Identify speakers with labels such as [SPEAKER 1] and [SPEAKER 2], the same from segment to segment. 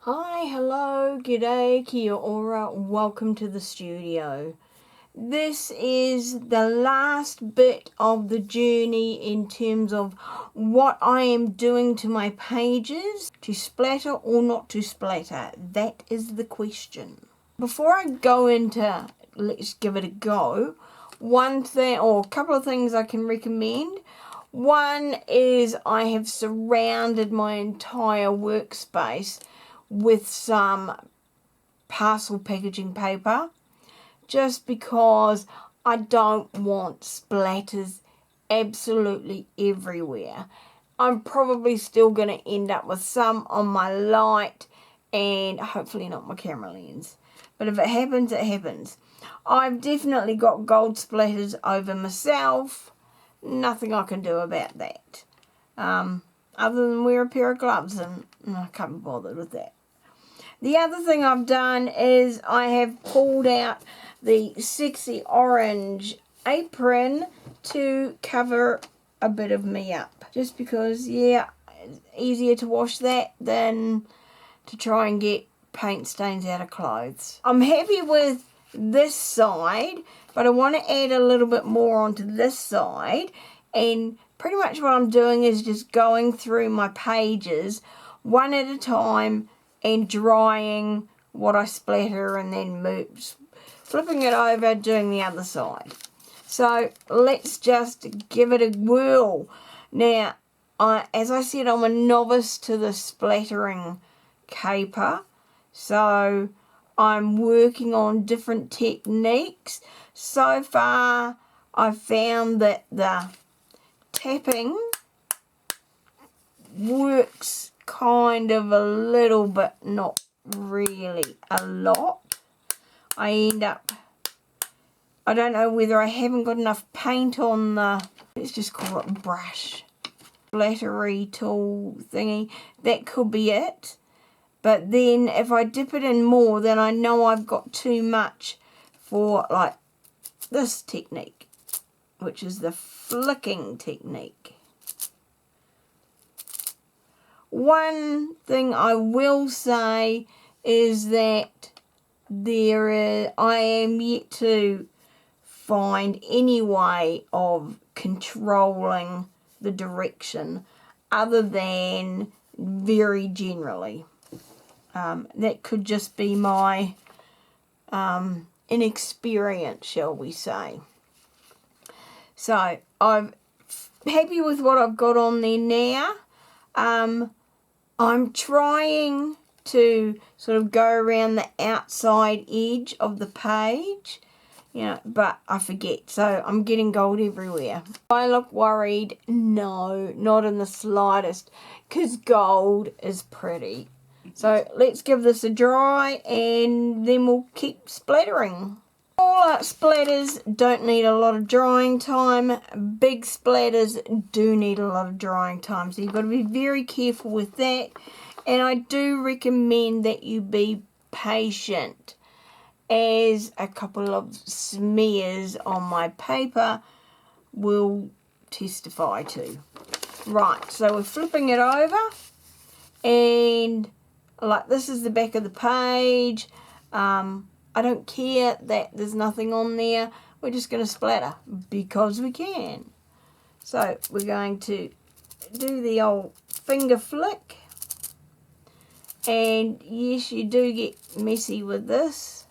[SPEAKER 1] Hi, hello, g'day, kia ora, welcome to the studio. This is the last bit of the journey in terms of what I am doing to my pages, to splatter or not to splatter. That is the question. Before I go into let's give it a go, one thing or a couple of things I can recommend. One is I have surrounded my entire workspace with some parcel packaging paper just because I don't want splatters absolutely everywhere. I'm probably still going to end up with some on my light and hopefully not my camera lens. But if it happens, it happens. I've definitely got gold splatters over myself. Nothing I can do about that. Other than wear a pair of gloves, and I can't be bothered with that. The other thing I've done is I have pulled out the sexy orange apron to cover a bit of me up. Just because, yeah, it's easier to wash that than to try and get paint stains out of clothes. I'm happy with this side, but I want to add a little bit more onto this side, and pretty much what I'm doing is just going through my pages one at a time and drying what I splatter and then flipping it over, doing the other side. So let's just give it a whirl. Now, as I said, I'm a novice to the splattering caper, so I'm working on different techniques. So far, I've found that the tapping works kind of a little, but not really a lot. I end up, I don't know whether I haven't got enough paint on the, let's just call it brush, splattery tool thingy. That could be it. But then if I dip it in more, then I know I've got too much for like this technique, which is the flicking technique. One thing I will say is that I am yet to find any way of controlling the direction other than very generally. That could just be my inexperience, shall we say. So I'm happy with what I've got on there now. I'm trying to sort of go around the outside edge of the page, but I forget. So I'm getting gold everywhere. Do I look worried? No, not in the slightest, because gold is pretty. So let's give this a dry and then we'll keep splattering. All art splatters don't need a lot of drying time. Big splatters do need a lot of drying time. So you've got to be very careful with that. And I do recommend that you be patient, as a couple of smears on my paper will testify to. Right, so we're flipping it over. And like this is the back of the page. I don't care that there's nothing on there. We're just going to splatter because we can. So we're going to do the old finger flick. And yes, you do get messy with this.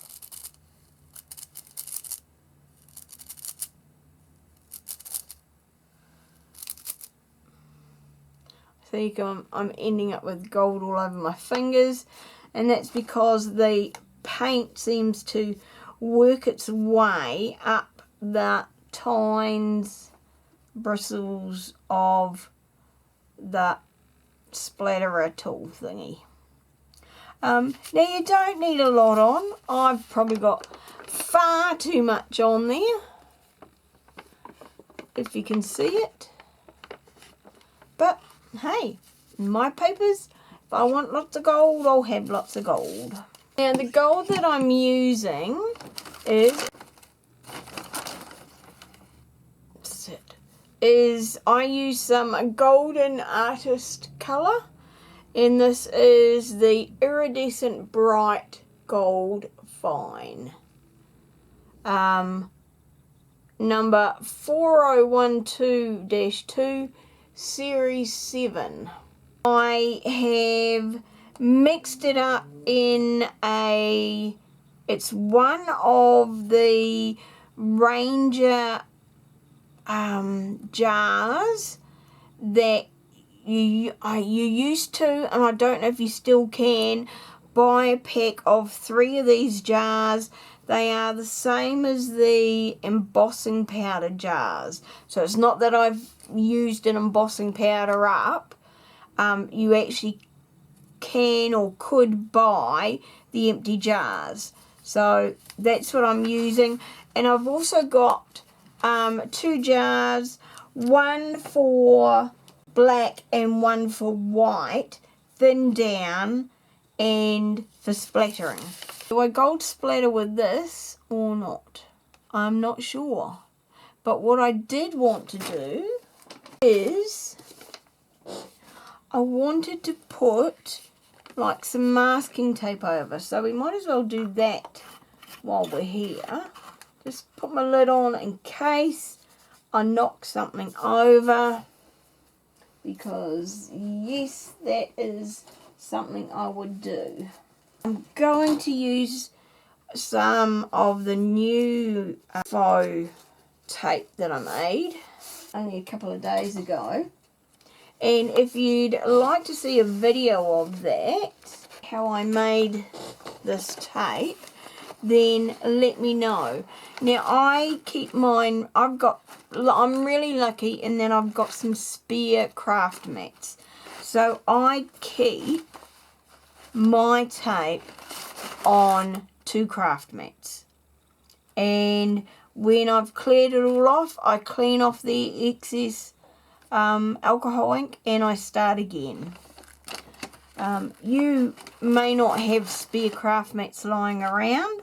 [SPEAKER 1] So you can, I'm ending up with gold all over my fingers. And that's because the paint seems to work its way up the tines, bristles of the splatterer tool thingy. Now you don't need a lot on. I've probably got far too much on there, if you can see it. But hey, my papers, if I want lots of gold, I'll have lots of gold. Now the gold that I'm using is I use some golden artist colour, And this is the Iridescent Bright Gold Fine. Number 4012-2, Series 7. I have mixed it up in it's one of the Ranger jars that you used to, and I don't know if you still can, buy a pack of 3 of these jars. They are the same as the embossing powder jars. So it's not that I've used an embossing powder up. You actually can or could buy the empty jars. So that's what I'm using. And I've also got 2 jars, one for black and one for white, thin down, and for splattering. Do I gold splatter with this or not? I'm not sure. But what I did want to do is I wanted to put like some masking tape over. So we might as well do that while we're here. Just put my lid on in case I knock something over. Because yes, that is something I would do. I'm going to use some of the new faux tape that I made only a couple of days ago. And if you'd like to see a video of that, how I made this tape, then let me know. Now I keep mine, I'm really lucky in that I've got some spare craft mats. So I keep my tape on 2 craft mats. And when I've cleared it all off, I clean off the excess alcohol ink and I start again. You may not have spare craft mats lying around,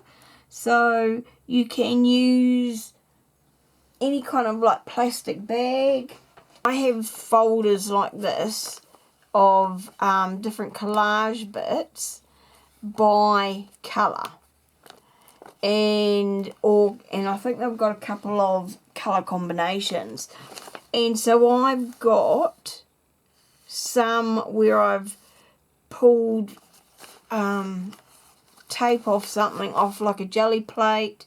[SPEAKER 1] so you can use any kind of like plastic bag. I have folders like this of different collage bits by colour, and I think they've got a couple of colour combinations. And so I've got some where I've pulled tape off something, off like a jelly plate,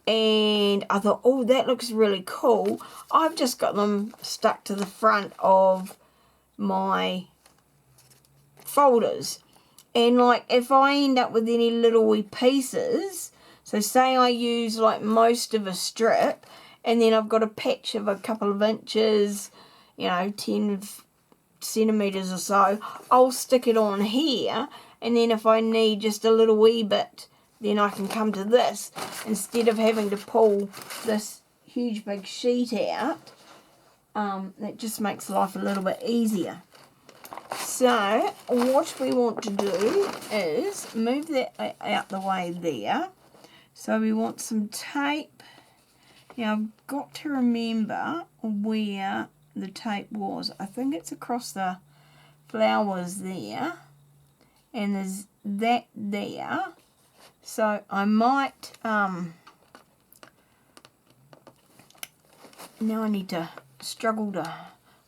[SPEAKER 1] and I thought, oh, that looks really cool. I've just got them stuck to the front of my folders. And like if I end up with any little wee pieces, so say I use like most of a strip, and then I've got a patch of a couple of inches, 10 centimetres or so, I'll stick it on here, and then if I need just a little wee bit, then I can come to this instead of having to pull this huge big sheet out. That just makes life a little bit easier. So what we want to do is move that out the way there. So we want some tape. Now I've got to remember where the tape was. I think it's across the flowers there, and there's that there. So I might now I need to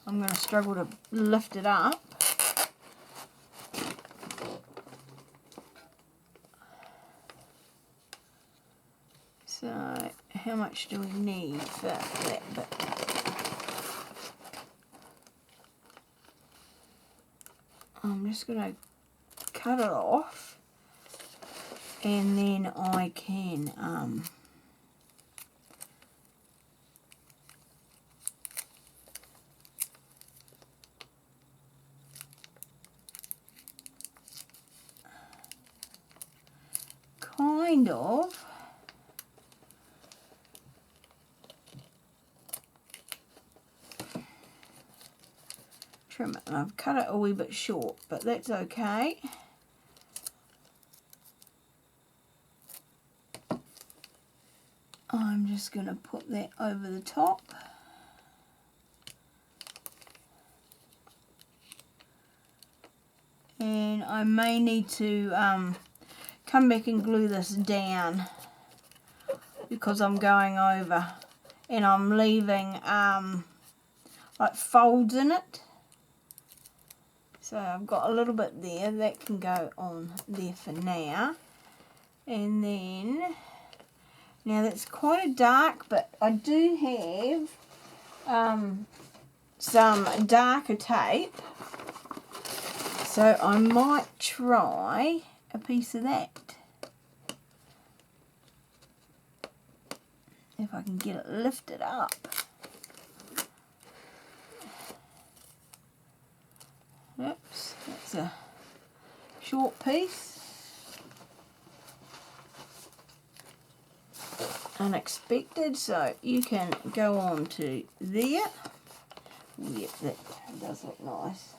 [SPEAKER 1] I'm going to struggle to lift it up. So how much do we need for that bit? I'm just going to cut it off, and then I can kind of trim it. And I've cut it a wee bit short, but that's okay. I'm just going to put that over the top. and I may need to come back and glue this down because I'm going over and I'm leaving like folds in it. So I've got a little bit there that can go on there for now. And then, now that's quite a dark, but I do have some darker tape. So I might try a piece of that. If I can get it lifted up. Oops, that's a short piece. Unexpected, so you can go on to there. Yep, that does look nice.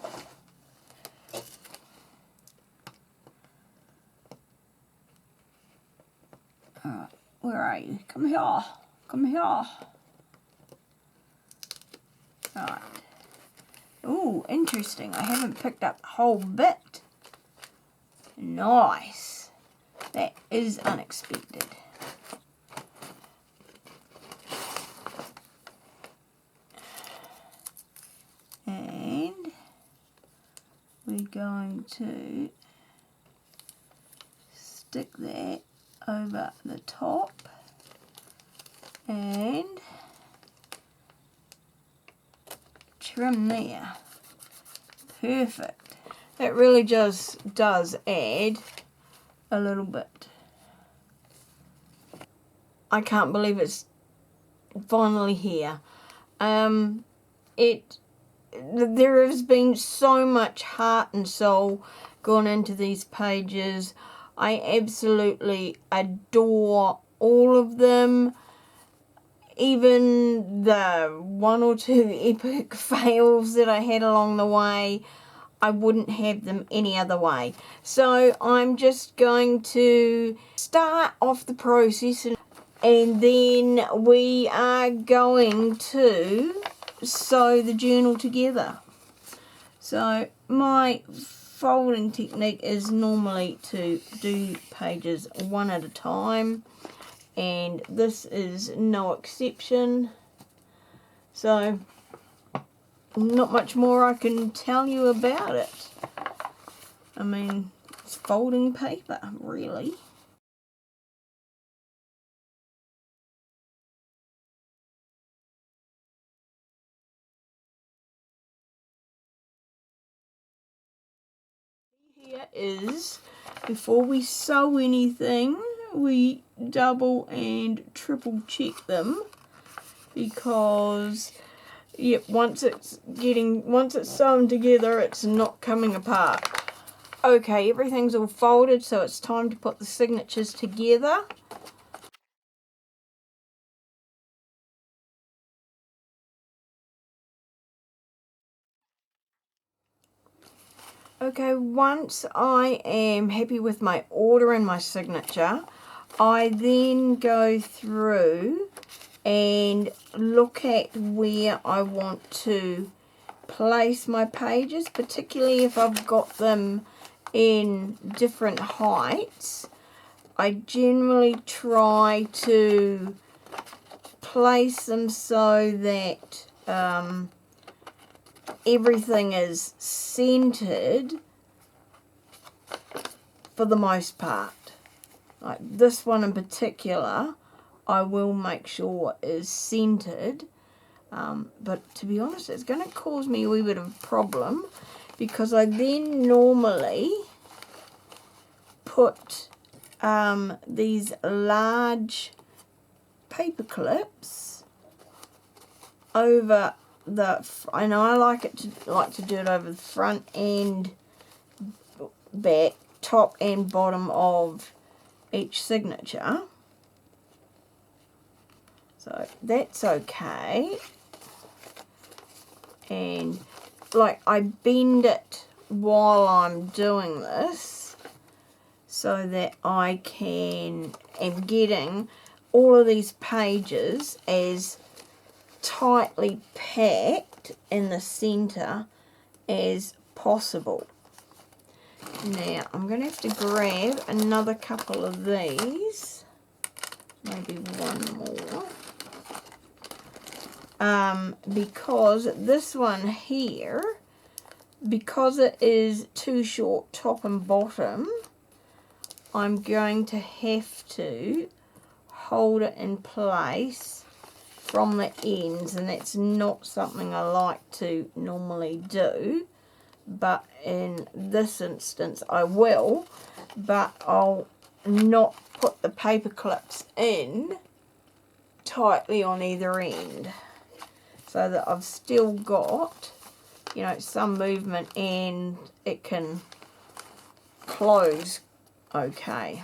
[SPEAKER 1] Alright, where are you? Come here. Come here. Alright. Ooh, interesting. I haven't picked up a whole bit. Nice. That is unexpected. And we're going to stick that over the top and trim there. Perfect. That really just does add a little bit. I can't believe it's finally here. There has been so much heart and soul gone into these pages. I absolutely adore all of them. Even the one or two epic fails that I had along the way, I wouldn't have them any other way. So I'm just going to start off the process and then we are going to sew the journal together. So my folding technique is normally to do pages one at a time, and this is no exception. So not much more I can tell you about it. I mean, it's folding paper, really. Here is, before we sew anything, we double and triple check them, because yep, once it's sewn together, it's not coming apart. Okay, everything's all folded, so it's time to put the signatures together. Okay, once I am happy with my order and my signature, I then go through and look at where I want to place my pages, particularly if I've got them in different heights. I generally try to place them so that everything is centered for the most part. Like this one in particular, I will make sure is centered, but to be honest, it's going to cause me a wee bit of a problem, because I then normally put these large paper clips over and I like to do it over the front and back, top and bottom of each signature. So that's okay. And like I bend it while I'm doing this so that I am getting all of these pages as tightly packed in the center as possible. Now, I'm going to have to grab another couple of these. Maybe one more. Because this one here, because it is too short top and bottom, I'm going to have to hold it in place from the ends, and that's not something I like to normally do, but in this instance I will, but I'll not put the paper clips in tightly on either end so that I've still got, you know, some movement and it can close okay.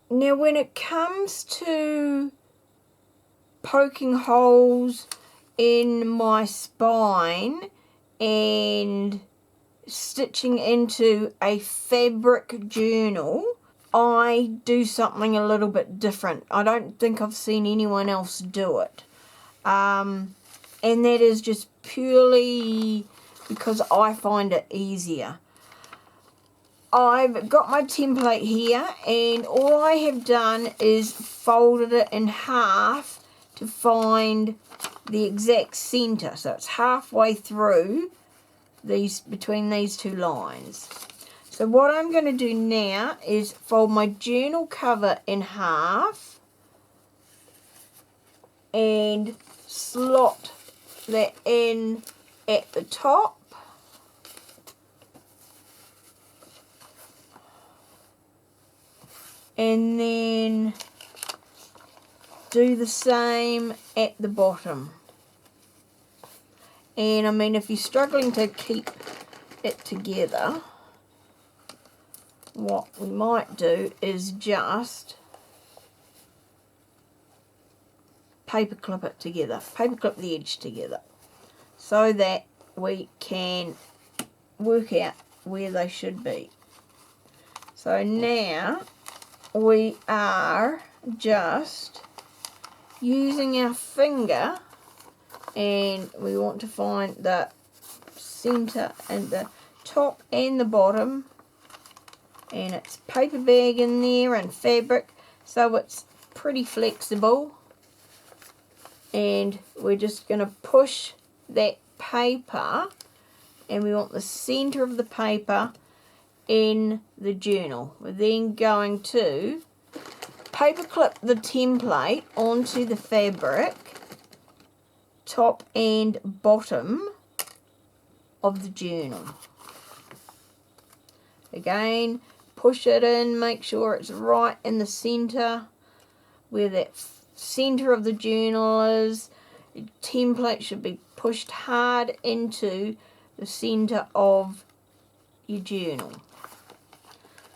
[SPEAKER 1] Now when it comes to poking holes in my spine and stitching into a fabric journal, I do something a little bit different. I don't think I've seen anyone else do it. And that is just purely because I find it easier. I've got my template here, and all I have done is folded it in half to find the exact center. So it's halfway through between these two lines. So what I'm going to do now is fold my journal cover in half and slot that in at the top. And then do the same at the bottom. And I mean, if you're struggling to keep it together, what we might do is just paper clip it together, paper clip the edge together, so that we can work out where they should be. So now we are just using our finger, and we want to find the center and the top and the bottom, and it's paper bag in there and fabric, so it's pretty flexible. And we're just going to push that paper, and we want the center of the paper in the journal. We're then going to paper clip the template onto the fabric, top and bottom of the journal. Again, push it in, make sure it's right in the center where that center of the journal is. The template should be pushed hard into the center of your journal.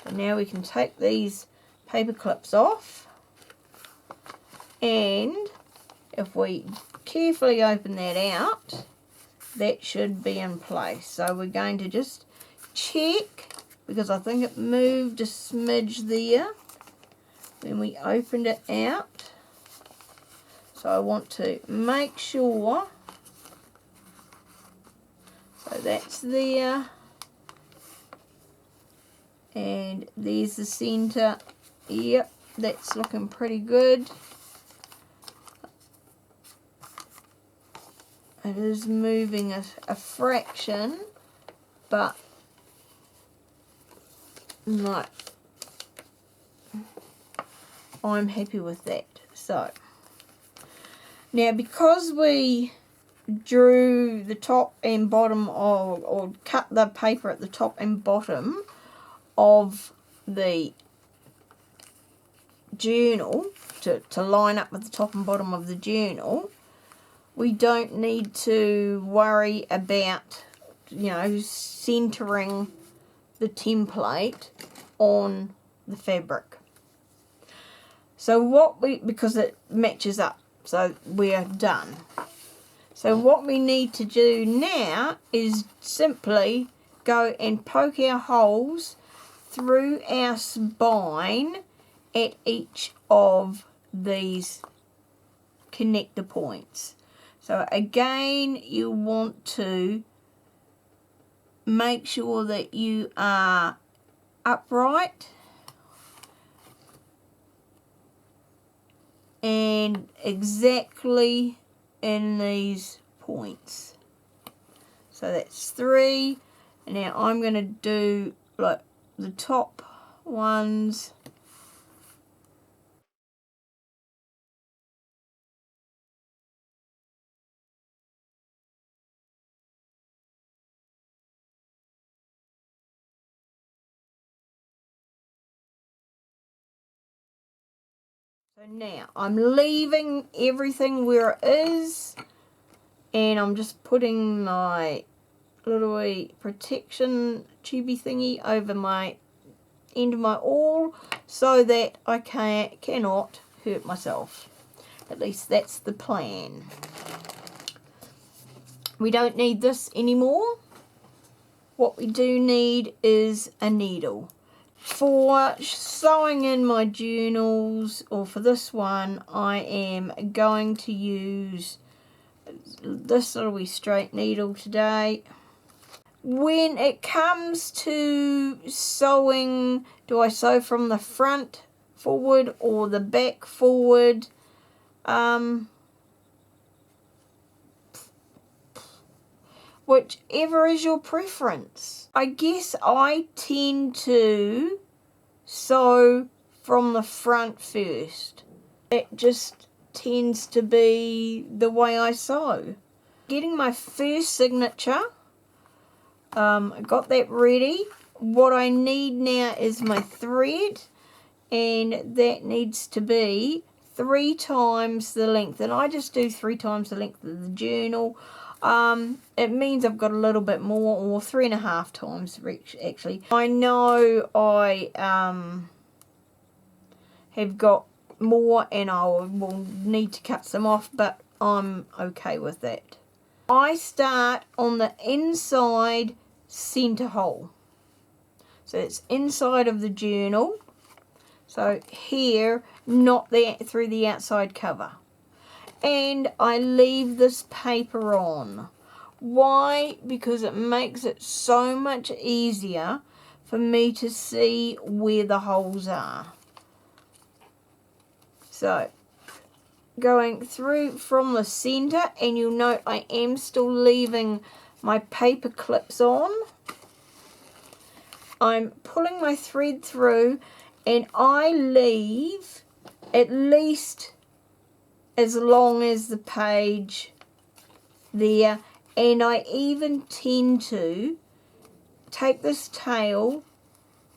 [SPEAKER 1] So now we can take these paper clips off, and if we carefully open that out, that should be in place. So we're going to just check, because I think it moved a smidge there when we opened it out. So I want to make sure, so that's there, and there's the center. Yep, that's looking pretty good. It is moving a fraction, but no, I'm happy with that. So now, because we drew the top and bottom of, or cut the paper at the top and bottom of the journal, to line up with the top and bottom of the journal, we don't need to worry about, you know, centering the template on the fabric. So because it matches up, so we're done. So what we need to do now is simply go and poke our holes through our spine at each of these connector points. So again, you want to make sure that you are upright and exactly in these points. So that's 3. And now I'm going to do like the top ones. So now I'm leaving everything where it is, and I'm just putting my little protection tubey thingy over my end of my awl so that I cannot hurt myself. At least that's the plan. We don't need this anymore. What we do need is a needle. For sewing in my journals, or for this one, I am going to use this little wee straight needle today. When it comes to sewing, do I sew from the front forward or the back forward? Whichever is your preference. I guess I tend to sew from the front first. It just tends to be the way I sew. Getting my first signature, I got that ready. What I need now is my thread, and that needs to be 3 times the length, and I just do 3 times the length of the journal. It means I've got a little bit more, or 3.5 times actually. I know I have got more and I will need to cut some off, but I'm okay with that. I start on the inside center hole. So it's inside of the journal. So here, not through the outside cover. And I leave this paper on. Why? Because it makes it so much easier for me to see where the holes are. So, going through from the center, and you'll note I am still leaving my paper clips on. I'm pulling my thread through, and I leave at least as long as the page there, and I even tend to take this tail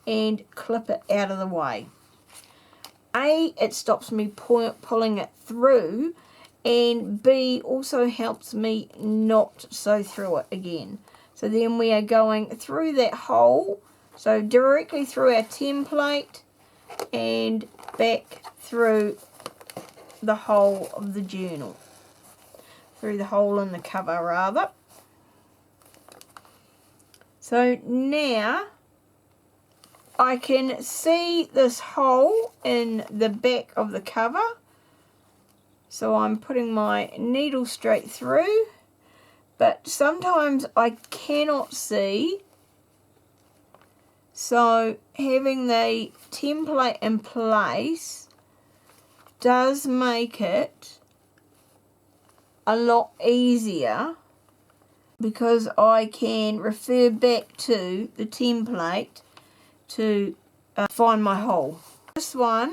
[SPEAKER 1] and clip it out of the way. A, it stops me pulling it through, and B, also helps me not sew through it again. So then we are going through that hole, so directly through our template and back through the hole of the journal, through the hole in the cover rather. So now I can see this hole in the back of the cover, so I'm putting my needle straight through, but sometimes I cannot see, so having the template in place does make it a lot easier, because I can refer back to the template to find my hole. This one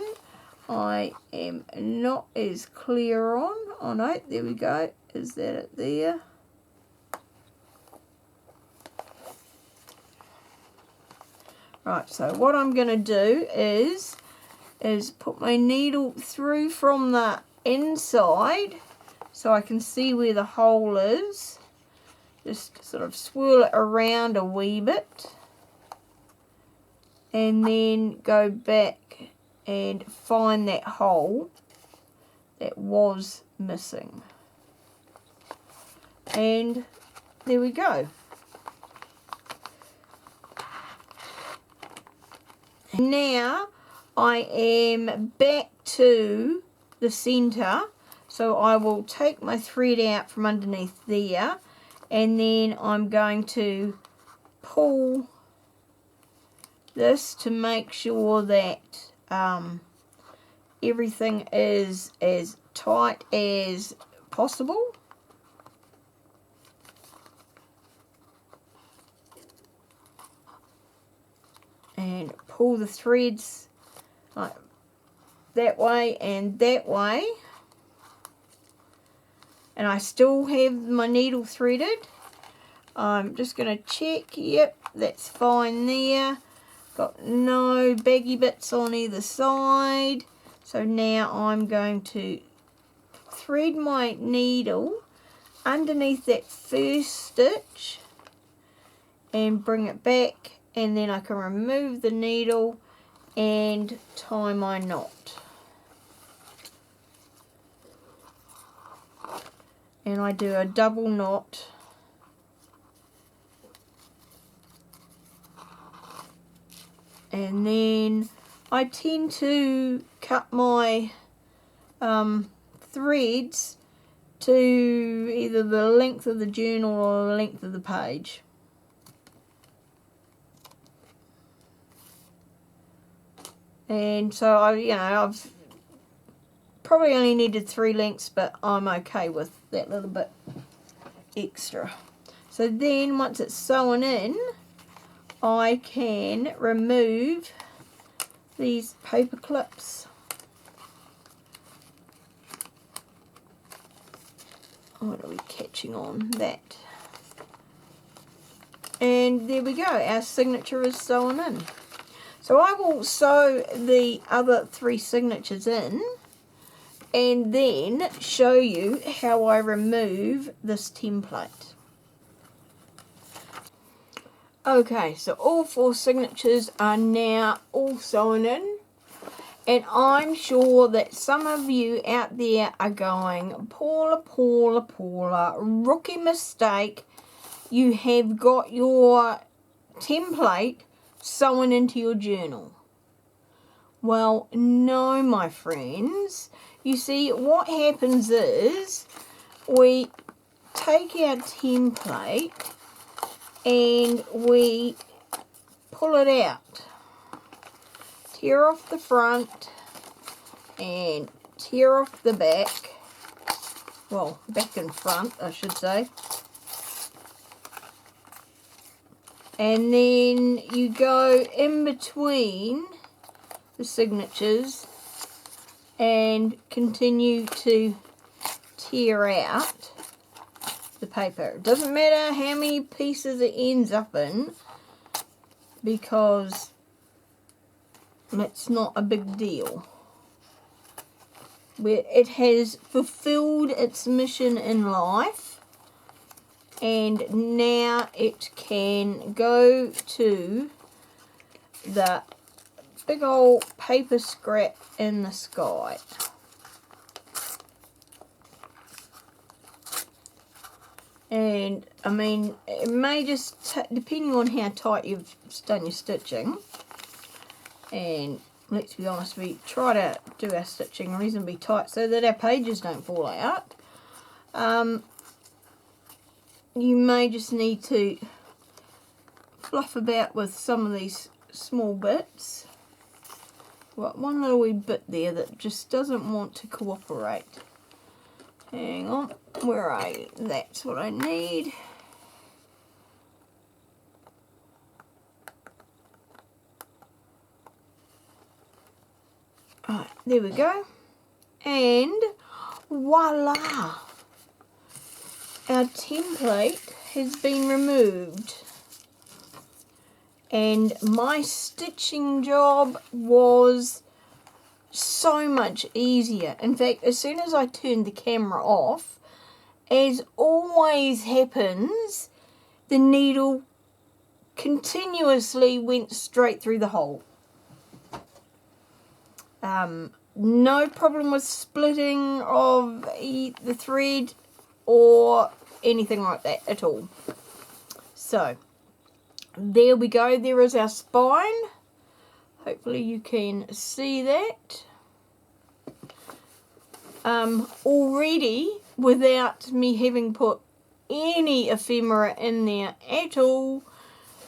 [SPEAKER 1] I am not as clear on. Oh no, there we go. Is that it there? Right, so what I'm going to do is is put my needle through from the inside so I can see where the hole is. Just sort of swirl it around a wee bit and then go back and find that hole that was missing. And there we go. Now I am back to the center, so I will take my thread out from underneath there, and then I'm going to pull this to make sure that everything is as tight as possible. And pull the threads like that way and that way. And I still have my needle threaded. I'm just going to check, yep, that's fine there. Got no baggy bits on either side. So now I'm going to thread my needle underneath that first stitch and bring it back, and then I can remove the needle and tie my knot. And I do a double knot. And then I tend to cut my threads to either the length of the journal or the length of the page. And so I've probably only needed 3 lengths, but I'm okay with that little bit extra. So then once it's sewn in, I can remove these paper clips. What are we catching on? That. And there we go, our signature is sewn in. So I will sew the other 3 signatures in and then show you how I remove this template. Okay, so all 4 signatures are now all sewn in, and I'm sure that some of you out there are going, Paula, rookie mistake, you have got your template sewn into your journal. Well, no, my friends. You see, what happens is we take our template and we pull it out, tear off the front and tear off the back, well, back and front I should say, and then you go in between the signatures and continue to tear out the paper. It doesn't matter how many pieces it ends up in, because it's not a big deal. It has fulfilled its mission in life, and now it can go to the big old paper scrap in the sky. And I mean, it may just, depending on how tight you've done your stitching, and let's be honest, we try to do our stitching reasonably tight so that our pages don't fall out. You may just need to fluff about with some of these small bits. Got one little wee bit there that just doesn't want to cooperate. Hang on, where are you? That's what I need. Alright, there we go. And voila! Our template has been removed. And my stitching job was so much easier. In fact, as soon as I turned the camera off, as always happens, the needle continuously went straight through the hole. No problem with splitting of the thread or anything like that at all. So there we go, there is our spine. Hopefully you can see that. Already, without me having put any ephemera in there at all,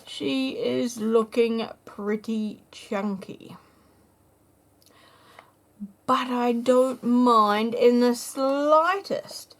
[SPEAKER 1] she is looking pretty chunky. But I don't mind in the slightest.